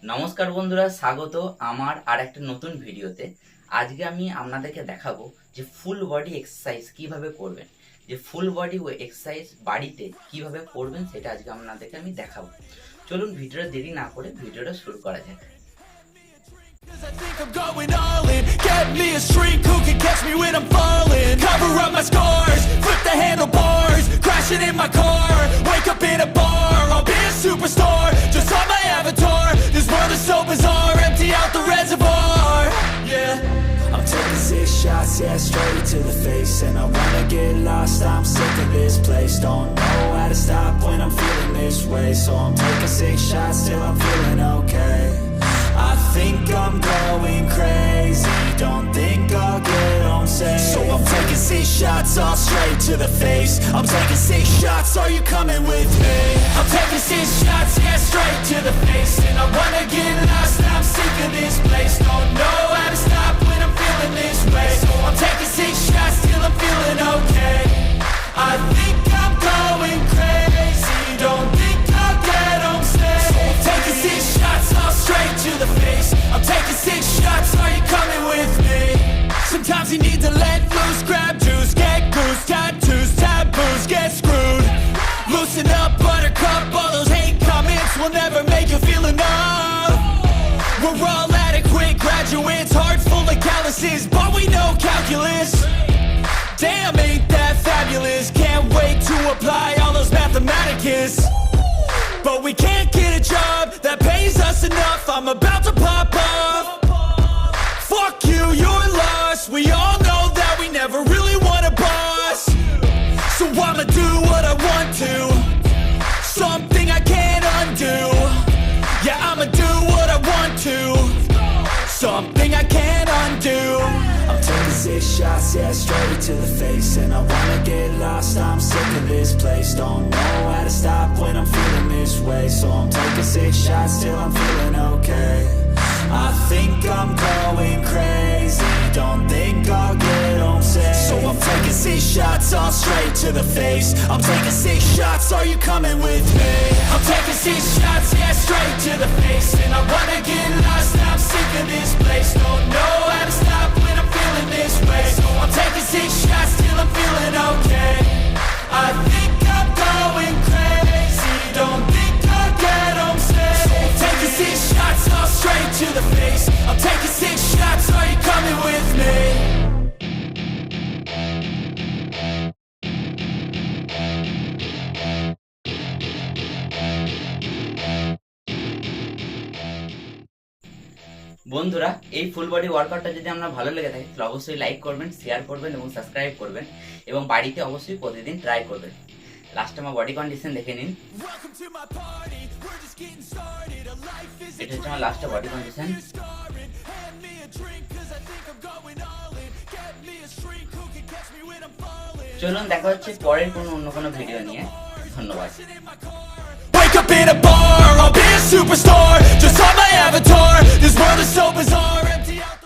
নমস্কার বন্ধুরা, স্বাগত আমার আর একটা নতুন ভিডিওতে। আজকে আমি আপনাদেরকে দেখাবো যে ফুল বডি এক্সারসাইজ কিভাবে করবেন, যে ফুল বডি এক্সারসাইজ বাড়িতে কিভাবে করবেন সেটা আজকে আপনাদেরকে আমি দেখাবো। চলুন ভিডিওটা দেরি না করে ভিডিওটা শুরু করা যাক। I think I'm going all in. Get me a shrink who can catch me when I'm falling. Cover up my scars, flip the handlebars, crashing in my car, wake up in a bar. I'll be a superstar, just on my avatar. This world is so bizarre, empty out the reservoir. Yeah, I'm taking 6 shots, yeah, straight to the face. And I wanna get lost, I'm sick of this place. Don't know how to stop when I'm feeling this way. So I'm taking 6 shots till I'm feeling okay. I think I'm going crazy, don't think I'll get home safe. So I'm taking 6 shots all straight to the face. I'm taking 6 shots, are you coming with me? I'm taking 6 shots, yeah, straight to the face. And I wanna get lost, I'm sick of this place. Don't know how to stop when I'm feeling this way. So I'm taking 6 shots till I'm feeling okay. I think I'm going crazy, don't think I'll get home safe. So I'm taking 6 shots all straight to the face. I'm taking 6 shots, are you coming with me? Sometimes you need to let loose, grab juice, get goose, tattoos, taboos, get screwed. Loosen up, buttercup, all those hate comments will never make you feel enough. We're all adequate graduates, hearts full of calluses, but we know calculus. Damn, ain't that fabulous? Can't wait to apply all those mathematicus. But we can't get a job that pays us enough. I'm about to pop off. Fuck you, you're lost. We all know that we never really want a boss. So I'ma do what I want to, something I can't undo. Yeah, I'ma do what I want to, something I can't undo. I'm taking 6 shots, yeah, straight to the face. And I wanna get lost, I'm sick of this place. Don't know how to stop when I'm feeling this way. So I'm taking 6 shots till I'm feeling okay. I think I'm going crazy, don't think I'll get home safe. So I'm taking 6 shots all straight to the face. I'm taking 6 shots, are you coming with me? I'm taking 6 shots, yeah, straight to the face. And I wanna get lost, I'm sick of this place. Don't know how to stop when I'm feeling this way. So I'm taking 6 shots till I'm feeling okay. I think I'm going crazy, don't think I'll get home safe. So I'm taking 6 shots all straight to the face. I'm taking 6 shots, are you coming with me? বন্ধুরা, এই full body ওয়ার্কআউটটা যদি আপনার ভালো লেগে থাকে তাহলে অবশ্যই like করবেন, শেয়ার করবেন এবং সাবস্ক্রাইব করবেন এবং বাড়িতে অবশ্যই প্রতিদিন ট্রাই করবেন। লাস্ট আমার বডি কন্ডিশন দেখে নিন। এটা হচ্ছে আমার লাস্ট বডি কন্ডিশন। চলুন দেখা হচ্ছে পরের অন্য কোনো ভিডিও নিয়ে। ধন্যবাদ। Wake up in a bar, I'll be a superstar, just on my avatar. This world is so bizarre.